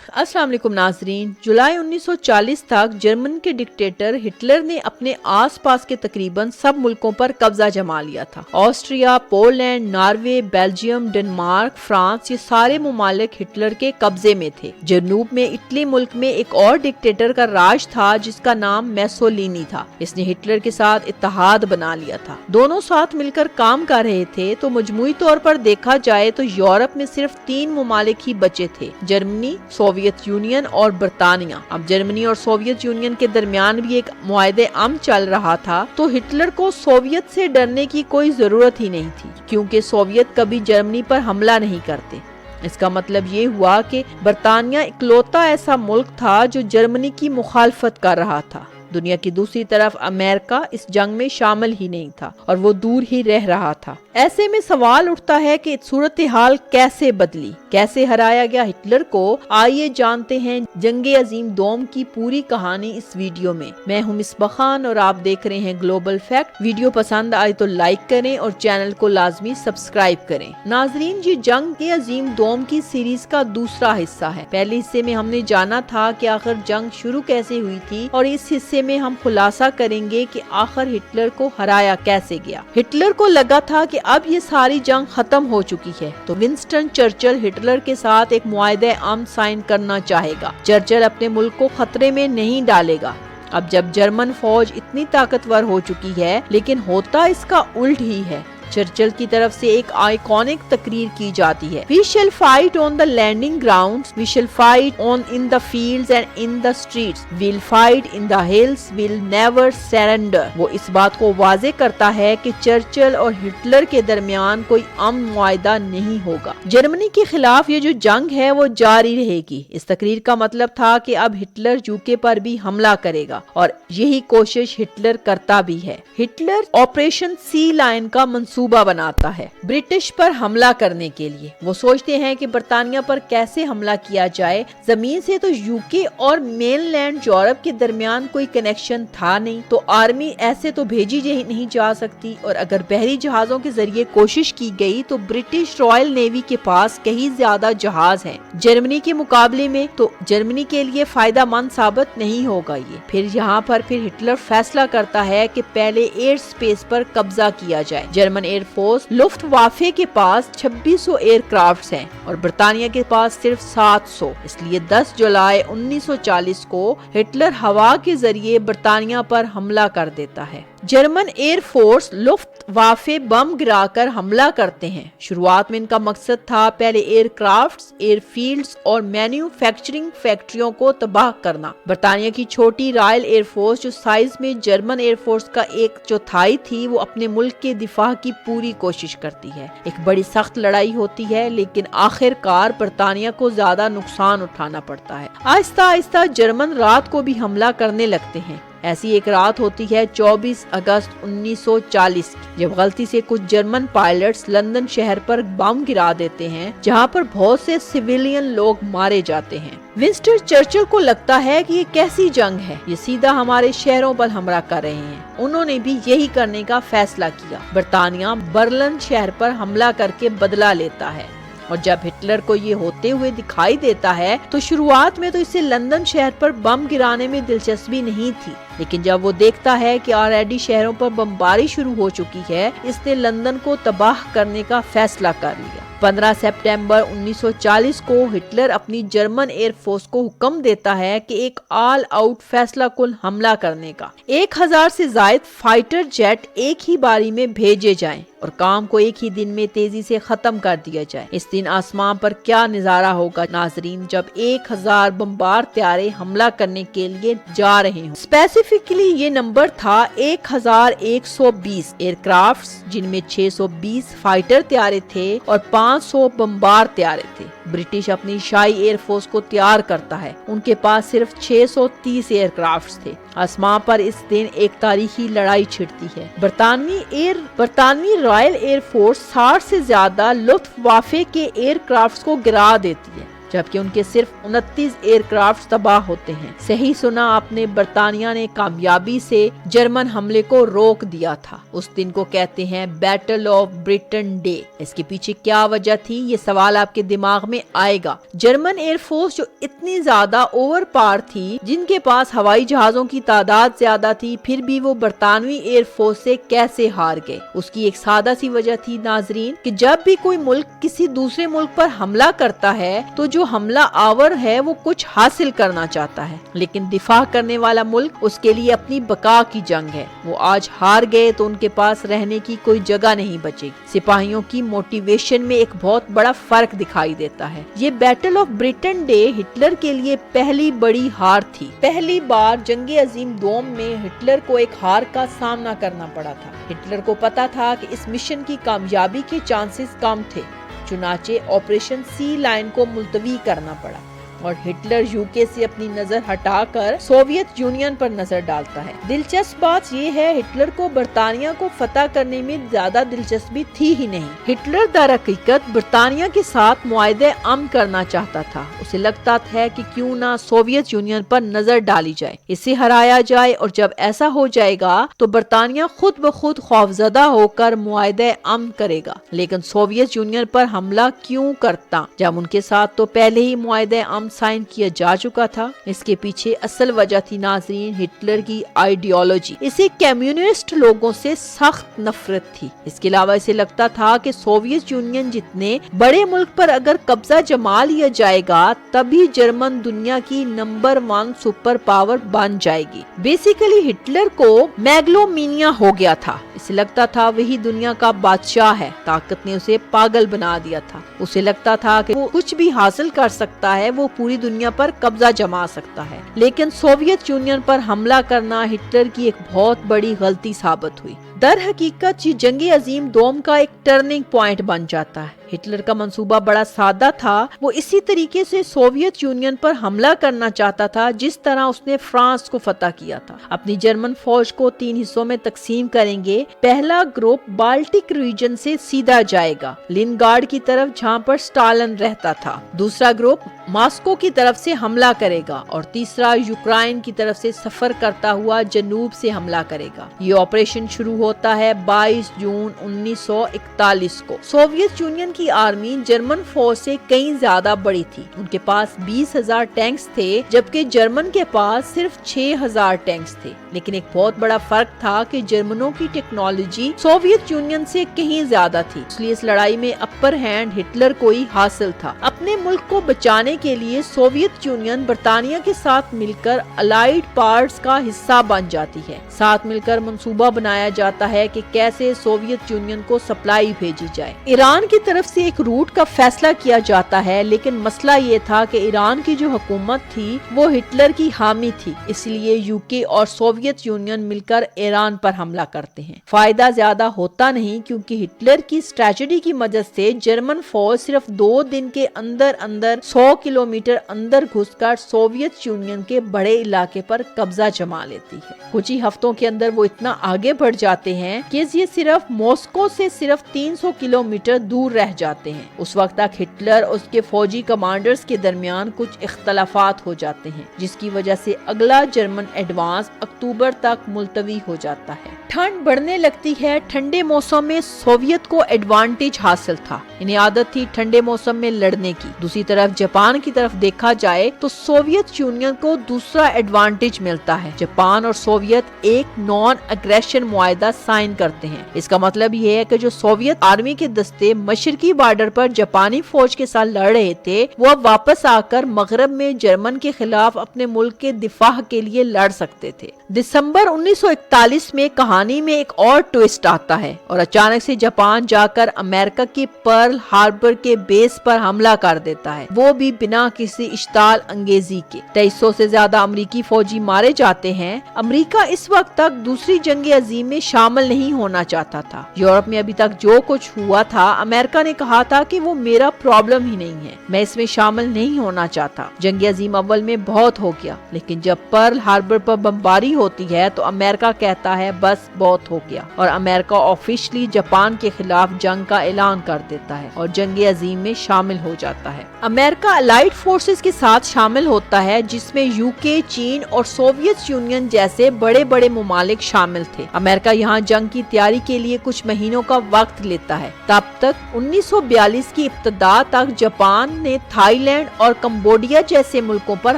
السلام علیکم ناظرین۔ جولائی 1940 تک جرمن کے ڈکٹیٹر ہٹلر نے اپنے آس پاس کے تقریباً سب ملکوں پر قبضہ جما لیا تھا۔ Austria, Poland, Norway, Belgium, Denmark, France, یہ سارے ممالک ہٹلر کے قبضے میں تھے۔ جنوب میں اٹلی ملک میں ایک اور ڈکٹیٹر کا راج تھا جس کا نام میسولینی تھا۔ اس نے ہٹلر کے ساتھ اتحاد بنا لیا تھا، دونوں ساتھ مل کر کام کر رہے تھے۔ تو مجموعی طور پر دیکھا جائے تو یورپ میں صرف 3 ممالک ہی بچے تھے، جرمنی، سوویت یونین اور برطانیہ۔ اب جرمنی اور سوویت یونین کے درمیان بھی ایک معاہدہ امن چل رہا تھا، تو ہٹلر کو سوویت سے ڈرنے کی کوئی ضرورت ہی نہیں تھی، کیونکہ سوویت کبھی جرمنی پر حملہ نہیں کرتے۔ اس کا مطلب یہ ہوا کہ برطانیہ اکلوتا ایسا ملک تھا جو جرمنی کی مخالفت کر رہا تھا۔ دنیا کی دوسری طرف امریکہ اس جنگ میں شامل ہی نہیں تھا اور وہ دور ہی رہ رہا تھا۔ ایسے میں سوال اٹھتا ہے کہ صورتحال کیسے بدلی، کیسے ہرایا گیا ہٹلر کو؟ آئیے جانتے ہیں جنگ عظیم دوم کی پوری کہانی اس ویڈیو میں۔ میں ہوں مصباح خان اور آپ دیکھ رہے ہیں گلوبل فیکٹ۔ ویڈیو پسند آئے تو لائک کریں اور چینل کو لازمی سبسکرائب کریں۔ ناظرین، یہ جنگ عظیم دوم کی سیریز کا دوسرا حصہ ہے۔ پہلے حصے میں ہم نے جانا تھا کہ آخر جنگ شروع کیسے ہوئی تھی، اور اس حصے میں ہم خلاصہ کریں گے کہ آخر ہٹلر کو ہرایا کیسے گیا۔ ہٹلر کو لگا تھا کہ اب یہ ساری جنگ ختم ہو چکی ہے، تو ونسٹن چرچل ہٹلر کے ساتھ ایک معاہدہ امن سائن کرنا چاہے گا۔ چرچل اپنے ملک کو خطرے میں نہیں ڈالے گا۔ اب جب جرمن فوج اتنی طاقتور ہو چکی ہے، لیکن ہوتا اس کا الٹ ہی ہے۔ چرچل کی طرف سے ایک آئیکونک تقریر کی جاتی ہے: We shall fight on the landing grounds, we shall fight in the fields and in the streets, we'll fight in the hills, we'll never surrender۔ وہ اس بات کو واضح کرتا ہے کہ چرچل اور ہٹلر کے درمیان کوئی امن معاہدہ نہیں ہوگا۔ جرمنی کے خلاف یہ جو جنگ ہے وہ جاری رہے گی۔ اس تقریر کا مطلب تھا کہ اب ہٹلر یوکے پر بھی حملہ کرے گا، اور یہی کوشش ہٹلر کرتا بھی ہے۔ ہٹلر آپریشن سی لائن کا منصوبہ بناتا ہے برٹش پر حملہ کرنے کے لیے۔ وہ سوچتے ہیں کہ برطانیہ پر کیسے حملہ کیا جائے۔ زمین سے تو یوکے اور مین لینڈ یورپ کے درمیان کوئی کنیکشن تھا نہیں، تو آرمی ایسے تو بھیجی نہیں جا سکتی، اور اگر بحری جہازوں کے ذریعے کوشش کی گئی تو برٹش رائل نیوی کے پاس کہیں زیادہ جہاز ہیں جرمنی کے مقابلے میں، تو جرمنی کے لیے فائدہ مند ثابت نہیں ہوگا یہ۔ پھر یہاں پر ہٹلر فیصلہ کرتا ہے کہ پہلے ایئر سپیس پر قبضہ کیا جائے۔ جرمن ایئر فورس لفٹ وافے کے پاس 2600 ایئر کرافٹس ہیں اور برطانیہ کے پاس صرف 700۔ اس لیے 10 جولائی 1940 کو ہٹلر ہوا کے ذریعے برطانیہ پر حملہ کر دیتا ہے۔ جرمن ایئر فورس لفٹ وافے بم گرا کر حملہ کرتے ہیں۔ شروعات میں ان کا مقصد تھا پہلے ایئر کرافٹس، ایئر فیلڈز اور مینوفیکچرنگ فیکٹریوں کو تباہ کرنا۔ برطانیہ کی چھوٹی رائل ایئر فورس جو سائز میں جرمن ایئر فورس کا 1/4 تھی، وہ اپنے ملک کے دفاع کی پوری کوشش کرتی ہے۔ ایک بڑی سخت لڑائی ہوتی ہے، لیکن آخر کار برطانیہ کو زیادہ نقصان اٹھانا پڑتا ہے۔ آہستہ آہستہ جرمن رات کو بھی حملہ کرنے لگتے ہیں۔ ایسی ایک رات ہوتی ہے 24 اگست 1940 کی، جب غلطی سے کچھ جرمن پائلٹس لندن شہر پر بم گرا دیتے ہیں، جہاں پر بہت سے سویلین لوگ مارے جاتے ہیں۔ ونسٹن چرچل کو لگتا ہے کہ یہ کیسی جنگ ہے، یہ سیدھا ہمارے شہروں پر حملہ کر رہے ہیں۔ انہوں نے بھی یہی کرنے کا فیصلہ کیا۔ برطانیہ برلن شہر پر حملہ کر کے بدلہ لیتا ہے، اور جب ہٹلر کو یہ ہوتے ہوئے دکھائی دیتا ہے تو شروعات میں تو اسے لندن شہر پر بم گرانے میں دلچسپی نہیں تھی، لیکن جب وہ دیکھتا ہے کہ آلریڈی شہروں پر بمباری شروع ہو چکی ہے، اس نے لندن کو تباہ کرنے کا فیصلہ کر لیا۔ 15 سپٹمبر 1940 کو ہٹلر اپنی جرمن ایئر فورس کو حکم دیتا ہے کہ ایک آل آؤٹ فیصلہ کن حملہ کرنے کا۔ 1000 سے زائد فائٹر جیٹ ایک ہی باری میں بھیجے جائیں اور کام کو ایک ہی دن میں تیزی سے ختم کر دیا جائے۔ اس دن آسمان پر کیا نظارہ ہوگا ناظرین، جب 1000 بمبار طیارے حملہ کرنے کے لیے جا رہے ہوں۔ اسپیسیفکلی یہ نمبر تھا 1120 ایئر کرافٹس، جن میں 620 فائٹر طیارے تھے اور 500 بمبار طیارے تھے۔ برٹش اپنی شاہی ایئر فورس کو تیار کرتا ہے، ان کے پاس صرف 630 ایئر کرافٹس تھے۔ آسمان پر اس دن ایک تاریخی لڑائی چھڑتی ہے۔ برطانوی رائل ایئر فورس 60 سے زیادہ لفٹ وافے کے ایئر کرافٹس کو گرا دیتی ہے۔ जबकि उनके सिर्फ 29 एयरक्राफ्ट तबाह होते हैं। सही सुना आपने, बर्तानिया ने कामयाबी से जर्मन हमले को रोक दिया था। उस दिन को कहते हैं बैटल ऑफ ब्रिटेन डे। इसके पीछे क्या वजह थी, ये सवाल आपके दिमाग में आएगा। जर्मन एयरफोर्स जो इतनी ज्यादा ओवर पावर थी, जिनके पास हवाई जहाजों की तादाद ज्यादा थी, फिर भी वो बरतानवी एयरफोर्स से कैसे हार गए? उसकी एक सादा सी वजह थी नाजरीन कि जब भी कोई मुल्क किसी दूसरे मुल्क पर हमला करता है तो जो हमला आवर है वो कुछ हासिल करना चाहता है, लेकिन दिफा करने वाला मुल्क उसके लिए अपनी बका की जंग है। वो आज हार गए तो उनके पास रहने की कोई जगह नहीं बचेगी। सिपाहियों की मोटिवेशन में एक बहुत बड़ा फर्क दिखाई देता है। ये battle of Britain day Hitler के लिए पहली बड़ी हार थी। पहली बार जंगे अजीम दोम में हिटलर को एक हार का सामना करना पड़ा था। हिटलर को पता था कि इस मिशन की कामयाबी के चांसेस कम थे, चुनाचे ऑपरेशन सी लाइन को मुलतवी करना पड़ा और हिटलर यूके से अपनी नजर हटाकर सोवियत यूनियन पर नजर डालता है। दिलचस्प बात ये है, हिटलर को बर्तानिया को फतह करने में ज्यादा दिलचस्पी थी ही नहीं। हिटलर दरहकीकत बर्तानिया के साथ मुआहदे अमन करना चाहता था। उसे लगता है कि क्यों ना सोवियत यूनियन पर नजर डाली जाए, इसे हराया जाए, और जब ऐसा हो जाएगा तो बर्तानिया खुद ब खुद खौफजदा होकर मुआहदे अमन करेगा। लेकिन सोवियत यूनियन पर हमला क्यों करता जब उनके साथ तो पहले ही मुआहदे अमन साइन किया जा चुका था? इसके पीछे असल वजह थी नाजरीन हिटलर की आइडियोलॉजी। इसे कम्युनिस्ट लोगों से सख्त नफरत थी। इसके अलावा इसे लगता था कि सोवियत यूनियन जितने बड़े मुल्क पर अगर कब्जा जमा लिया जाएगा तभी जर्मन दुनिया की नंबर 1 सुपर पावर बन जाएगी। बेसिकली हिटलर को मैग्लोमीनिया हो गया था। इसे लगता था वही दुनिया का बादशाह है। ताकत ने उसे पागल बना दिया था। उसे लगता था कि वो कुछ भी हासिल कर सकता है, वो पूरी दुनिया पर कब्जा जमा सकता है। लेकिन सोवियत यूनियन पर हमला करना हिटलर की एक बहुत बड़ी गलती साबित हुई। दर हकीकत ये जंगे अजीम दोम का एक टर्निंग पॉइंट बन जाता है। हिटलर का मंसूबा बड़ा सादा था। वो इसी तरीके से सोवियत यूनियन पर हमला करना चाहता था जिस तरह उसने फ्रांस को फतह किया था। अपनी जर्मन फौज को 3 हिस्सों में तकसीम करेंगे। पहला ग्रुप बाल्टिक रीजन से सीधा जाएगा लिनगार्ड की तरफ, जहाँ पर स्टालिन रहता था। दूसरा ग्रुप मॉस्को की तरफ से हमला करेगा और तीसरा यूक्रेन की तरफ से सफर करता हुआ जनूब से हमला करेगा। ये ऑपरेशन शुरू होता है 22 जून 1941 को। सोवियत यूनियन की आर्मी जर्मन फौज से कहीं ज्यादा बड़ी थी। उनके पास 20,000 टैंक्स थे, जबकि जर्मन के पास सिर्फ 6,000 टैंक्स थे। लेकिन एक बहुत बड़ा फर्क था कि जर्मनों की टेक्नोलॉजी सोवियत यूनियन से कहीं ज्यादा थी, इसलिए इस लड़ाई में अपर हैंड हिटलर को ही हासिल था। अपने मुल्क को बचाने के लिए सोवियत यूनियन बर्तानिया के साथ मिलकर अलाइड पावर्स का हिस्सा बन जाती है। साथ मिलकर मंसूबा बनाया जाता है कि कैसे सोवियत यूनियन को सप्लाई भेजी जाए। ईरान की तरफ से एक रूट का फैसला किया जाता है, लेकिन मसला ये था कि ईरान की जो हुकूमत थी वो हिटलर की हामी थी, इसलिए यूके और सोवियत यूनियन मिलकर ईरान पर हमला करते हैं। फायदा ज्यादा होता नहीं, क्योंकि हिटलर की स्ट्रेटजी की मदद से जर्मन फौज सिर्फ 2 दिन के अंदर अंदर 100 किलोमीटर अंदर घुसकर सोवियत यूनियन के बड़े इलाके पर कब्जा जमा लेती है। कुछ ही हफ्तों के अंदर वो इतना आगे बढ़ जाते हैं कि ये सिर्फ मॉस्को से सिर्फ 300 किलोमीटर दूर रह जाते हैं। उस वक्त तक हिटलर और उसके फौजी कमांडर्स के दरमियान कुछ इख्तलाफात हो जाते हैं, जिसकी वजह से अगला जर्मन एडवांस अक्टूबर तक मुलतवी हो जाता है। ठंड बढ़ने लगती है। ठंडे मौसम में सोवियत को एडवांटेज हासिल था। इन्हें आदत थी ठंडे मौसम में लड़ने की। दूसरी तरफ जापान की तरफ देखा जाए तो सोवियत यूनियन को दूसरा एडवांटेज मिलता है। जापान और सोवियत एक नॉन अग्रेशन मुआहदा साइन करते हैं। इसका मतलब ये है कि जो सोवियत आर्मी के दस्ते मशरकी बॉर्डर पर जापानी फौज के साथ लड़ रहे थे, वो अब वापस आकर मगरब में जर्मन के खिलाफ अपने मुल्क के दिफा के लिए लड़ सकते थे। दिसंबर 1941 में कहानी में एक और ट्विस्ट आता है और अचानक से जापान जाकर अमेरिका के पर्ल हार्बर के बेस पर हमला कर देता है, वो भी बिना किसी इश्ताल अंगेजी के। 2300 से ज्यादा अमेरिकी फौजी मारे जाते हैं। अमेरिका इस वक्त तक दूसरी जंग अजीम में शामिल नहीं होना चाहता था। यूरोप में अभी तक जो कुछ हुआ था अमेरिका ने ने कहा था कि वो मेरा प्रॉब्लम ही नहीं है, मैं इसमें शामिल नहीं होना चाहता। जंग अजीम अव्वल में बहुत हो गया, लेकिन जब पर्ल हार्बर पर बमबारी होती है तो अमेरिका कहता है बस बहुत हो गया, और अमेरिका ऑफिशियली जापान के खिलाफ जंग का ऐलान कर देता है और जंग अजीम में शामिल हो जाता है। अमेरिका अलाइड फोर्सेस के साथ शामिल होता है, जिसमें यूके, चीन और सोवियत यूनियन जैसे बड़े बड़े मुमालिक शामिल थे। अमेरिका यहाँ जंग की तैयारी के लिए कुछ महीनों का वक्त लेता है। तब तक 1942 की इब्तिदा तक जापान ने थाईलैंड और कंबोडिया जैसे मुल्कों पर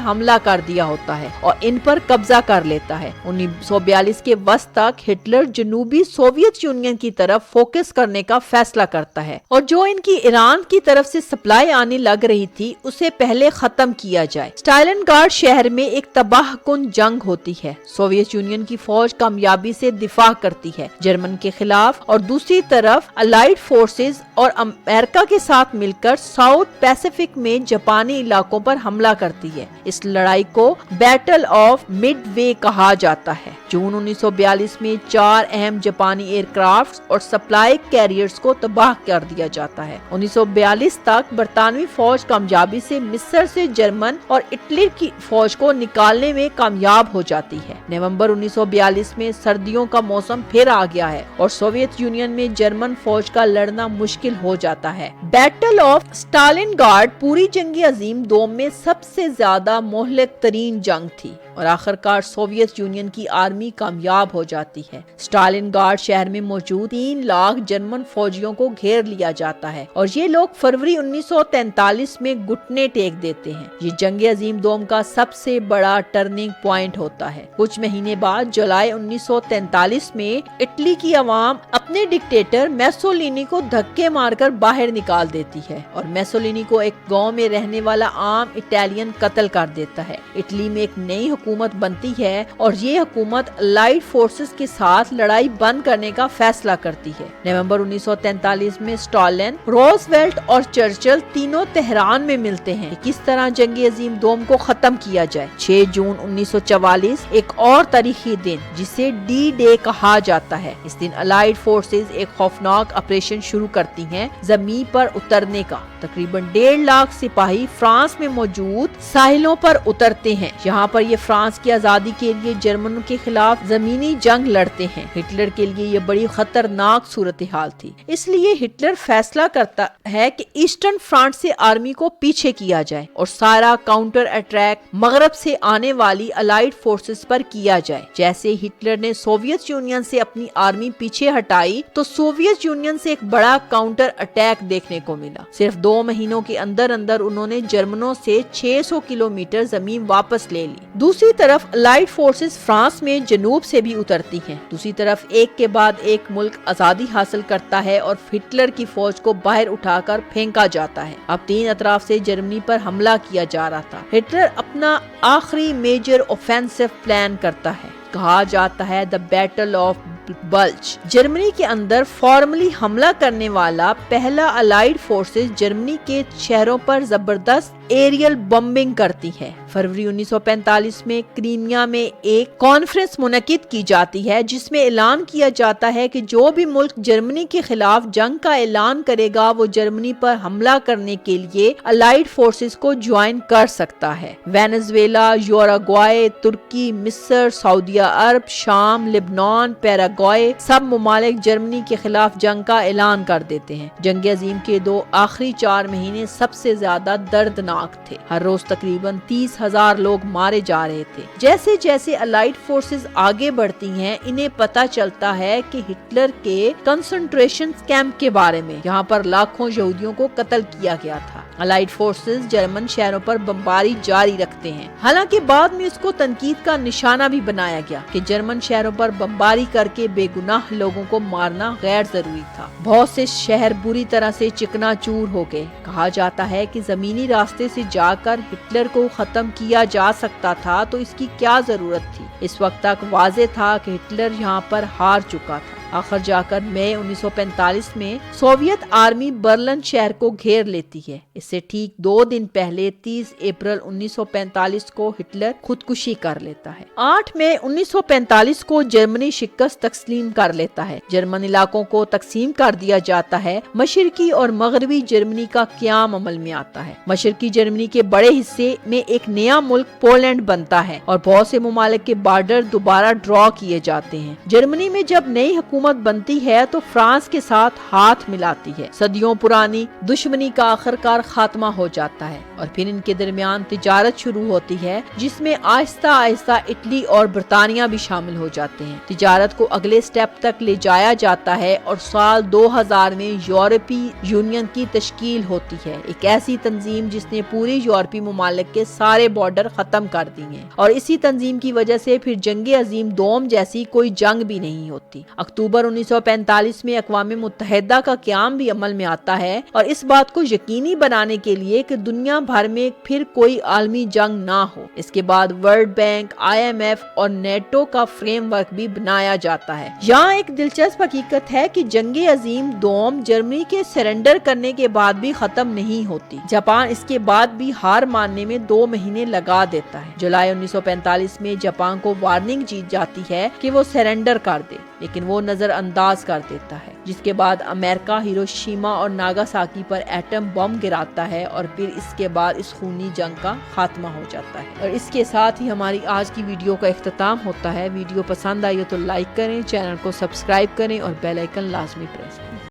हमला कर दिया होता है और इन पर कब्जा कर लेता है। 1942 के वस्त तक हिटलर जनूबी सोवियत यूनियन की तरफ फोकस करने का फैसला करता है और जो इनकी ईरान की तरफ से सप्लाई आने लग रही थी उसे पहले खत्म किया जाए। स्टालिनग्राड शहर में एक तबाहकुन जंग होती है। सोवियत यूनियन की फौज कामयाबी से दिफा करती है जर्मन के खिलाफ, और दूसरी तरफ अलाइड फोर्सेस और अमेरिका के साथ मिलकर साउथ पैसिफिक में जापानी इलाकों पर हमला करती है। इस लड़ाई को बैटल ऑफ मिडवे कहा जाता है। जून 1942 में 4 अहम जापानी एयरक्राफ्ट और सप्लाई कैरियर्स को तबाह कर दिया जाता है। 1942 तक बरतानवी फौज कामयाबी से मिस्र से जर्मन और इटली की फौज को निकालने में कामयाब हो जाती है। नवंबर 1942 में सर्दियों का मौसम फिर आ गया है और सोवियत यूनियन में जर्मन फौज का लड़ना मुश्किल हो जाता है। बैटल ऑफ स्टालिनग्राड पूरी जंग अजीम दोम में सबसे ज्यादा मोहलिक तरीन जंग थी और आखिरकार सोवियत यूनियन की आर्मी कामयाब हो जाती है। स्टालिनग्राड शहर में मौजूद 3 लाख जर्मन फौजियों को घेर लिया जाता है और ये लोग फरवरी 1943 में घुटने टेक देते हैं। ये जंग अजीम दोम का सबसे बड़ा टर्निंग पॉइंट होता है। कुछ महीने बाद जुलाई 1943 में इटली की आवाम अपने डिक्टेटर मेसोलिनी को धक्के मारकर बाहर निकाल देती है और मेसोलिनी को एक गांव में रहने वाला आम इटालियन कत्ल कर देता है। इटली में एक नई हुकूमत बनती है और ये हुकूमत अलाइड फोर्सेस के साथ लड़ाई बंद करने का फैसला करती है। नवंबर 1943 में स्टालिन, रूजवेल्ट और चर्चिल तीनों तेहरान में मिलते हैं किस तरह जंग अजीम दोम को खत्म किया जाए। 6 जून 1944 एक और तारीखी दिन जिसे डी डे कहा जाता है। इस दिन अलाइड फोर्सेस एक खौफनाक ऑपरेशन शुरू करती हैं जमीन पर उतरने का। तकरीबन 1.5 लाख सिपाही फ्रांस में मौजूद साहिलों पर उतरते हैं। यहाँ पर ये फ्रांस की आजादी के लिए जर्मनों के खिलाफ जमीनी जंग लड़ते हैं। हिटलर के लिए ये बड़ी खतरनाक सूरत हाल थी, इसलिए हिटलर फैसला करता है कि ईस्टर्न फ्रंट से आर्मी को पीछे किया जाए और सारा काउंटर अटैक मगरब से आने वाली अलाइड फोर्सेस पर किया जाए। जैसे हिटलर ने सोवियत यूनियन से अपनी आर्मी पीछे हटाई तो सोवियत यूनियन से एक बड़ा काउंटर अटैक देखने को मिला। सिर्फ 2 महीनों के अंदर अंदर उन्होंने जर्मनों से 600 किलोमीटर जमीन वापस ले ली। दूसरी तरफ अलाइड फोर्सेस फ्रांस में जनूब से भी उतरती हैं। दूसरी तरफ एक के बाद एक मुल्क आजादी हासिल करता है और हिटलर की फौज को बाहर उठाकर फेंका जाता है। अब 3 अतराफ से जर्मनी पर हमला किया जा रहा था। हिटलर अपना आखिरी मेजर ऑफेंसिव प्लान करता है, कहा जाता है the battle of bulge. Germany के अंदर फॉर्मली हमला करने वाला पहला अलाइड फोर्सेस जर्मनी के शहरों पर जबरदस्त एरियल बम्बिंग करती है। फरवरी 1945 में क्रीमिया में एक कॉन्फ्रेंस मुनक्किद की जाती है जिसमें ऐलान किया जाता है कि जो भी मुल्क जर्मनी के खिलाफ जंग का ऐलान करेगा वो जर्मनी पर हमला करने के लिए अलाइड फोर्सेस को ज्वाइन कर सकता है। वेनेजुएला, यूरुग्वाय, तुर्की, मिस्र, सऊदी अरब, शाम, लेबनान, पैराग्वाय सब मुमालिक जर्मनी के खिलाफ जंग का ऐलान कर देते हैं। जंग अजीम के 2 आखिरी 4 महीने सबसे ज्यादा दर्दनाक थे। हर रोज तकरीबन 30,000 लोग मारे जा रहे थे। जैसे जैसे अलाइड फोर्सेस आगे बढ़ती हैं, इन्हें पता चलता है कि हिटलर के कंसंट्रेशन कैंप के बारे में। यहाँ पर लाखों यहूदियों को कत्ल किया गया था। अलाइड फोर्सेस जर्मन शहरों पर बमबारी जारी रखते हैं। हालांकि बाद में इसको तनकीद का निशाना भी बनाया गया कि जर्मन शहरों पर बमबारी करके बेगुनाह लोगों को मारना गैर जरूरी था। बहुत से शहर बुरी तरह से चिकनाचूर हो गए। कहा जाता है कि जमीनी रास्ते से जाकर हिटलर को खत्म किया जा सकता था तो इसकी क्या जरूरत थी। इस वक्त तक वाज़ेह था कि हिटलर यहाँ पर हार चुका था। آخر جا کر مئی 1945 میں سوویت آرمی برلن شہر کو گھیر لیتی ہے۔ اس سے ٹھیک 2 دن پہلے 30 اپریل 1945 کو ہٹلر خودکشی کر لیتا ہے۔ 8 مئی 1945 کو جرمنی شکست تسلیم کر لیتا ہے۔ جرمن علاقوں کو تقسیم کر دیا جاتا ہے۔ مشرقی اور مغربی جرمنی کا قیام عمل میں آتا ہے۔ مشرقی جرمنی کے بڑے حصے میں ایک نیا ملک پولینڈ بنتا ہے اور بہت سے ممالک کے بارڈر دوبارہ ڈرا کیے جاتے ہیں۔ جرمنی میں جب نئی حکومت بنتی ہے تو فرانس کے ساتھ ہاتھ ملاتی ہے۔ صدیوں پرانی دشمنی کا آخرکار خاتمہ ہو جاتا ہے اور پھر ان کے درمیان تجارت شروع ہوتی ہے، جس میں آہستہ آہستہ اٹلی اور برطانیہ بھی شامل ہو جاتے ہیں۔ تجارت کو اگلے سٹیپ تک لے جایا جاتا ہے اور سال 2000 میں یورپی یونین کی تشکیل ہوتی ہے، ایک ایسی تنظیم جس نے پوری یورپی ممالک کے سارے بارڈر ختم کر دی ہیں، اور اسی تنظیم کی وجہ سے پھر جنگ عظیم دوم جیسی کوئی جنگ بھی نہیں ہوتی۔ اکتوبر 1945 میں اقوام متحدہ کا قیام بھی عمل میں آتا ہے، اور اس بات کو یقینی بنانے کے لیے کہ دنیا بھر میں پھر کوئی عالمی جنگ نہ ہو۔ اس کے بعد ورلڈ بینک، IMF اور نیٹو کا فریم ورک بھی بنایا جاتا ہے۔ یہاں ایک دلچسپ حقیقت ہے کہ جنگ عظیم دوم جرمنی کے سرنڈر کرنے کے بعد بھی ختم نہیں ہوتی۔ جاپان اس کے بعد بھی ہار ماننے میں 2 مہینے لگا دیتا ہے۔ جولائی 1945 میں جاپان کو وارننگ دی جاتی ہے کہ وہ سرنڈر کر دے، لیکن وہ نظر انداز کر دیتا ہے، جس کے بعد امریکہ ہیروشیما اور ناگاساکی پر ایٹم بم گراتا ہے، اور پھر اس کے بعد اس خونی جنگ کا خاتمہ ہو جاتا ہے۔ اور اس کے ساتھ ہی ہماری آج کی ویڈیو کا اختتام ہوتا ہے۔ ویڈیو پسند آئی تو لائک کریں، چینل کو سبسکرائب کریں اور بیل آئیکن لازمی پریس کریں۔